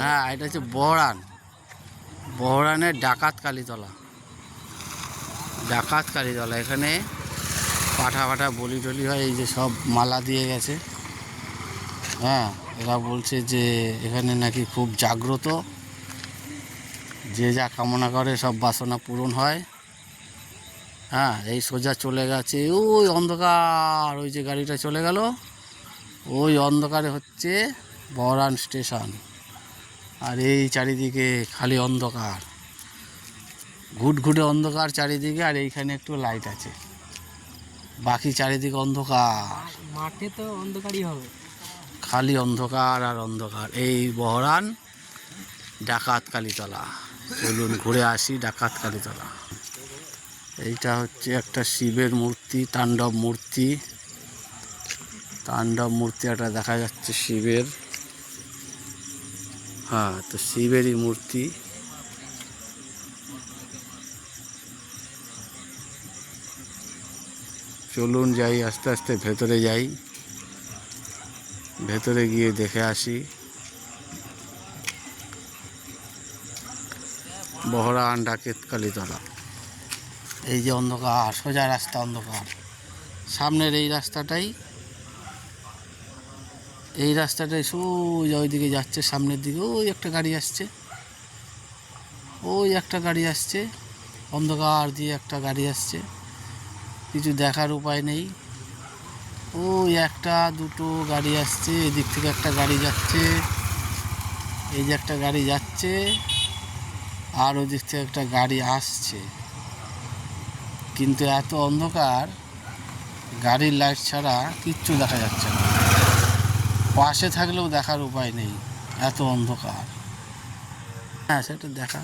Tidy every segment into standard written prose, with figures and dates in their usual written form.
হ্যাঁ, এটা হচ্ছে বহরান, বহরানের ডাকাত কালীতলা। ডাকাত কালীতলা, এখানে পাঠা পাঠা বলি টলি হয়। এই যে সব মালা দিয়ে গেছে। হ্যাঁ, এরা বলছে যে এখানে নাকি খুব জাগ্রত, যে যা কামনা করে সব বাসনা পূরণ হয়। হ্যাঁ, এই সোজা চলে গেছে ওই অন্ধকার, ওই যে গাড়িটা চলে গেল, ওই অন্ধকারে হচ্ছে বহরান স্টেশন। আর এই চারিদিকে খালি অন্ধকার, ঘুটঘুটে অন্ধকার চারিদিকে। আর এইখানে একটু লাইট আছে, বাকি চারিদিকে অন্ধকার। মাঠে তো অন্ধকারই হবে, খালি অন্ধকার আর অন্ধকার। এই বহরান ডাকাত কালীতলা। চলুন ঘুরে আসি ডাকাত কালীতলা। এইটা হচ্ছে একটা শিবের মূর্তি, তাণ্ডব মূর্তি। তাণ্ডব মূর্তি একটা দেখা যাচ্ছে শিবের। হ্যাঁ, তো শিবেরই মূর্তি। চলুন যাই, আস্তে আস্তে ভেতরে যাই, ভেতরে গিয়ে দেখে আসি বহরান ডাকাত কালীতলা। এই যে অন্ধকার, সোজা রাস্তা অন্ধকার। সামনের এই রাস্তাটাই, এই রাস্তাটাই সোজা ওইদিকে যাচ্ছে, সামনের দিকে ওই একটা গাড়ি আসছে, ওই একটা গাড়ি আসছে, অন্ধকার দিয়ে একটা গাড়ি আসছে, কিছু দেখার উপায় নেই। ওই একটা দুটো গাড়ি আসছে, এদিক থেকে একটা গাড়ি যাচ্ছে, এই যে একটা গাড়ি যাচ্ছে, আর ওই দিক থেকে একটা গাড়ি আসছে। কিন্তু এত অন্ধকার, গাড়ির লাইট ছাড়া কিচ্ছু দেখা যাচ্ছে না, পাশে থাকলেও দেখার উপায় নেই, এত অন্ধকার। হ্যাঁ, সেটা দেখা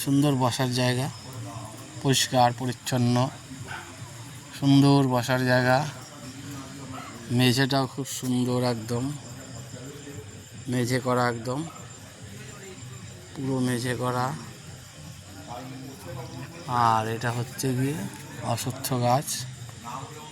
সুন্দর, বসার জায়গা, পরিষ্কার পরিচ্ছন্ন, সুন্দর বসার জায়গা। মেঝেটাও খুব সুন্দর, একদম মেঝে করা, একদম পুরো মেঝে করা। আর এটা হচ্ছে গিয়ে অশ্বত্থ গাছ।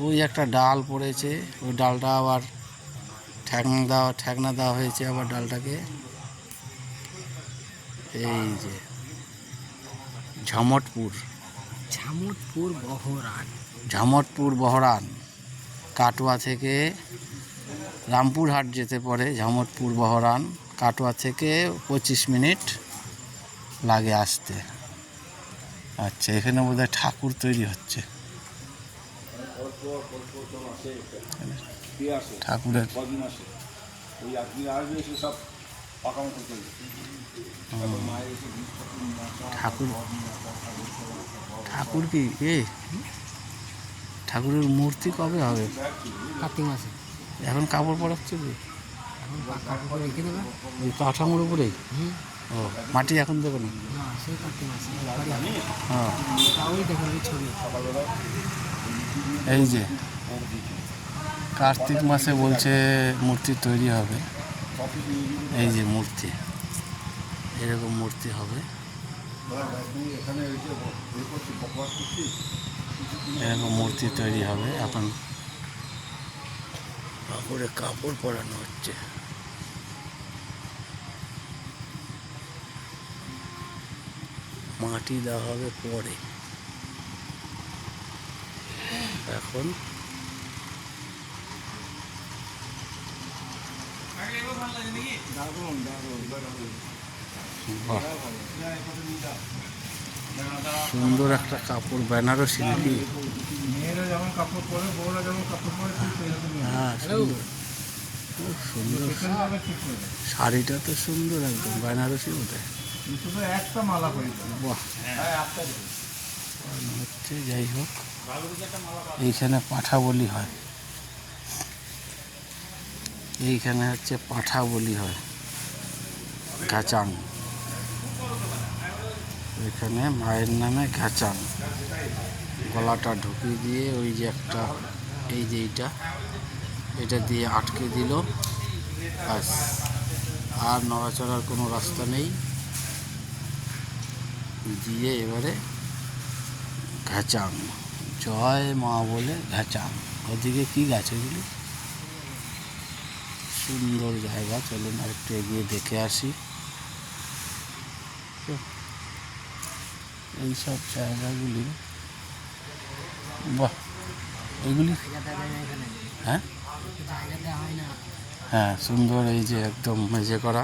ওই একটা ডাল পড়েছে, ওই ডালটা আবার ঠ্যাকনা দেওয়া হয়েছে আবার ডালটাকে। এই যে ঝমটপুর, ঝমটপুর বহরান, কাটোয়া থেকে রামপুরহাট যেতে পারে ঝমটপুর বহরান। কাটোয়া থেকে 25 মিনিট লাগে আসতে। আচ্ছা, এখানে বোধহয় ঠাকুর তৈরি হচ্ছে, ঠাকুরের। ঠাকুর, ঠাকুর কি ঠাকুরের মূর্তি কবে হবে? কার্তিক মাসে। এখন কাপড় পরাচ্ছে কি? এখন কাপড় রেখে দেবে ওই কাঠামোর উপরেই? ও, মাটি এখন দেবে না? না, সেই কার্তিক মাসে। হ্যাঁ, ওই দেখুন ওই ছবি। এই যে কার্তিক মাসে বলছে মূর্তি তৈরি হবে। এই যে মূর্তি, এরকম মূর্তি হবে, এরকম মূর্তি তৈরি হবে। এখন কাপড়ে কাপড় পরানো হচ্ছে। মাটি দেওয়া হবে পরে, এখন সুন্দর একটা কাপড়, বেনারসি নাকি? হ্যাঁ, সুন্দর, খুব সুন্দর শাড়িটা, তো সুন্দর একদম বেনারসি ওটা। বাহ, হচ্ছে। যাই হোক, এইখানে পাঠা বলি হয়, এইখানে হচ্ছে পাঠা বলি হয়, ঘাচাং। এখানে মায়ের নামে ঘাচাং, গলাটা ঢুকিয়ে দিয়ে ওই যে একটা, এই যে এটা দিয়ে আটকে দিল, ব্যাস, আর নড়াচড়ার কোনো রাস্তা নেই। দিয়ে এবারে ঘাচাং, জয় মা বলে ঘাচাং। ওদিকে কি গাছ ওইগুলি? সুন্দর জায়গা। চলুন আর একটু এগিয়ে দেখে আসি। এইসব জায়গাগুলি, বাহ, এগুলি হ্যাঁ হ্যাঁ সুন্দর। এই যে একদম মেঝে করা,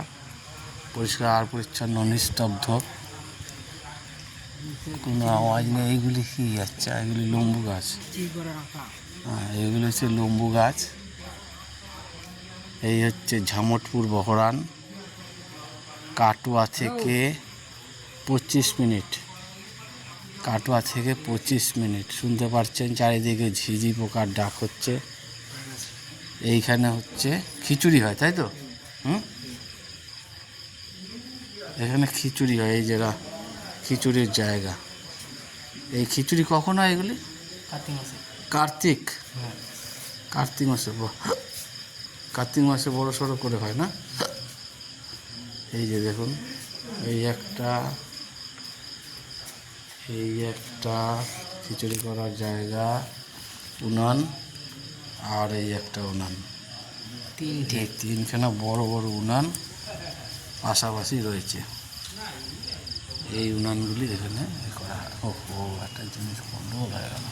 পরিষ্কার পরিচ্ছন্ন, নিস্তব্ধ, কোনো আওয়াজ নেই। এইগুলি কি? আচ্ছা, এগুলি লম্বু গাছ। হ্যাঁ, এগুলো হচ্ছে লম্বু গাছ। এই হচ্ছে ঝামটপুর বহরান, কাটোয়া থেকে 25 মিনিট। কাটোয়া থেকে 25 মিনিট। শুনতে পাচ্ছেন চারিদিকে ঝিঝি পোকার ডাক হচ্ছে। এইখানে হচ্ছে খিচুড়ি হয়, তাই তো? এখানে খিচুড়ি হয়। এই জায়গা খিচুড়ির জায়গা। এই খিচুড়ি কখন হয় এগুলি? কার্তিক কার্তিক মাসে। কার্তিক মাসে বড় সড়ো করে হয় না? এই যে দেখুন, এই একটা খিচুড়ি করার জায়গা, উনান, আর এই একটা উনান। তিনখানা বড় বড় উনান পাশাপাশি রয়েছে। এই উনানগুলি এখানে করা। একটা জিনিস গন্ডগোল হয়ে গেল।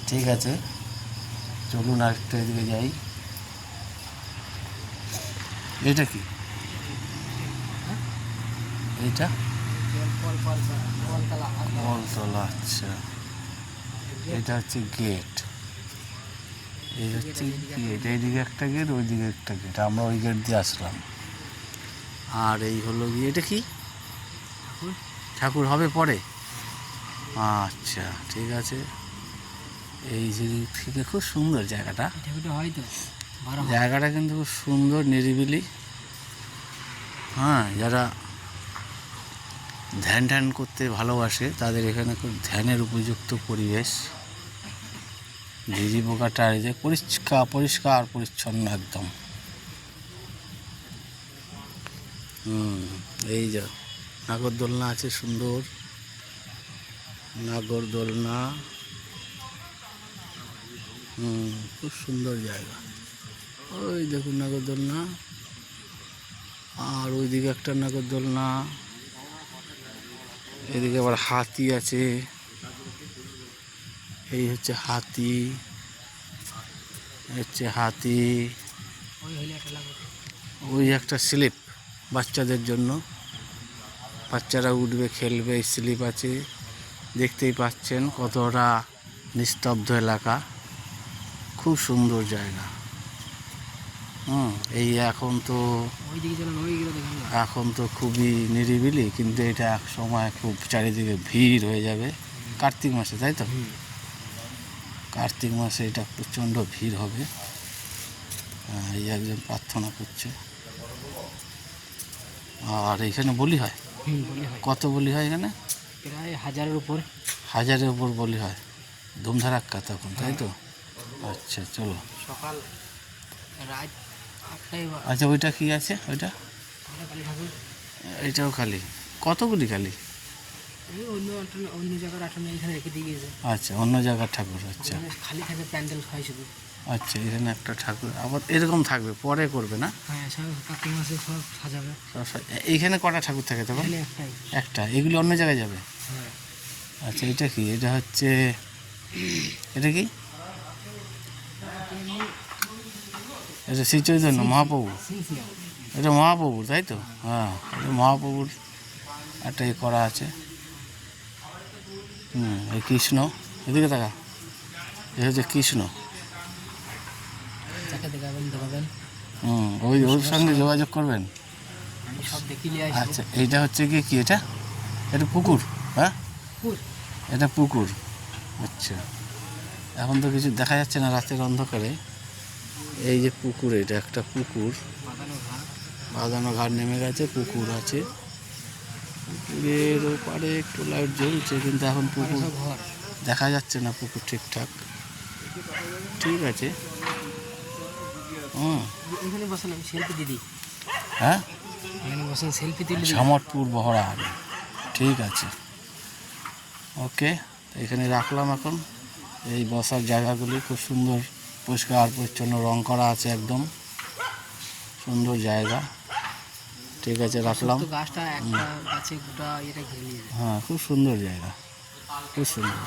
ঠিক আছে, চলুন আর একটু এদিকে যাই। এটা কি? এইটা বলতলা। আচ্ছা, এটা হচ্ছে গেট। এই হচ্ছে গেট। এইদিকে একটা গেট, ওইদিকে একটা গেট। আমরা ওই গেট দিয়ে আসলাম। আর এই হলো গিয়ে, এটা কি? ঠাকুর হবে পরে। আচ্ছা, ঠিক আছে। এই যে থেকে খুব সুন্দর জায়গাটা। জায়গাটা কিন্তু খুব সুন্দর, নিরিবিলি। হ্যাঁ, যারা ধ্যান করতে ভালোবাসে তাদের এখানে খুব ধ্যানের উপযুক্ত পরিবেশ। ঝিঝি পোকাটা এই যে পরিষ্কার পরিচ্ছন্ন একদম। এই যে নাগরদোলনা আছে, সুন্দর নাগরদোলনা। খুব সুন্দর জায়গা। ওই দেখুন নাগরদোলনা, আর ওইদিকে একটা নাগরদোলনা। এদিকে আবার হাতি আছে। এই হচ্ছে হাতি, ওই একটা স্লিপ বাচ্চাদের জন্য। বাচ্চারা উঠবে, খেলবে। স্লিপ আছে। দেখতেই পাচ্ছেন কতটা নিস্তব্ধ এলাকা, খুব সুন্দর জায়গা। এই এখন তো খুবই নিরিবিলি, কিন্তু এটা এক সময় খুব চারিদিকে ভিড় হয়ে যাবে। কার্তিক মাসে, তাই তো? কার্তিক মাসে এটা প্রচণ্ড ভিড় হবে। এই একজন প্রার্থনা করছে। আর এখানে বলি হয়। কত বলি হয় এখানে? প্রায় 1000-এর উপর। 1000-এর উপর বলি হয়। ধুমধারাক্কা তখন, তাই তো? আচ্ছা, চলো। সকাল রাত 8টায়। আচ্ছা, ওইটা কি আছে? ওইটা এটাও খালি? কতগুলি খালি? অন্য জায়গার এখানে রেখে দিয়ে গেছে। আচ্ছা, অন্য জায়গার ঠাকুর। আচ্ছা, খালি থাকে, প্যান্ডেল হয় শুধু। আচ্ছা, এখানে একটা ঠাকুর আবার এরকম থাকবে, পরে করবে না? হ্যাঁ, সব কার্তিক মাসে সব সাজাবে। এইখানে কটা ঠাকুর থাকে তখন? একটা। এগুলি অন্য জায়গায় যাবে? হ্যাঁ। আচ্ছা, এটা কি? এটা হচ্ছে, এটা কি? এটা শ্রী চৈতন্য মহাপ্রভু। এটা মহাপ্রভুর, তাই তো? হ্যাঁ, এটা মহাপ্রভুর একটা করা আছে। এই কৃষ্ণ, এদিকে দেখা। এ হচ্ছে কৃষ্ণ। ওর সঙ্গে যোগাযোগ করবেন। আচ্ছা, এইটা হচ্ছে কি? এটা পুকুর। হ্যাঁ, এটা পুকুর। আচ্ছা, এখন তো কিছু দেখা যাচ্ছে না রাতের অন্ধকারে। এই যে পুকুর, এটা একটা পুকুর, বাঁধানো ঘাট নেমে গেছে, পুকুর আছে। পুকুরের ওপারে একটু লাইট জ্বলছে, কিন্তু এখন পুকুর দেখা যাচ্ছে না, পুকুর ঠিকঠাক। ঠিক আছে। হ্যাঁ, ঝামটপুর বহরান। ঠিক আছে, ওকে। এখানে রাখলাম এখন। এই বসার জায়গাগুলি খুব সুন্দর, পরিষ্কার পরিচ্ছন্ন, রং করা আছে একদম। সুন্দর জায়গা। ঠিক আছে, রাখলাম। তো গাছটা একটা গাছে গোটা এটা ঘিরে নিয়েছে। হ্যাঁ, খুব সুন্দর জায়গা, খুব সুন্দর।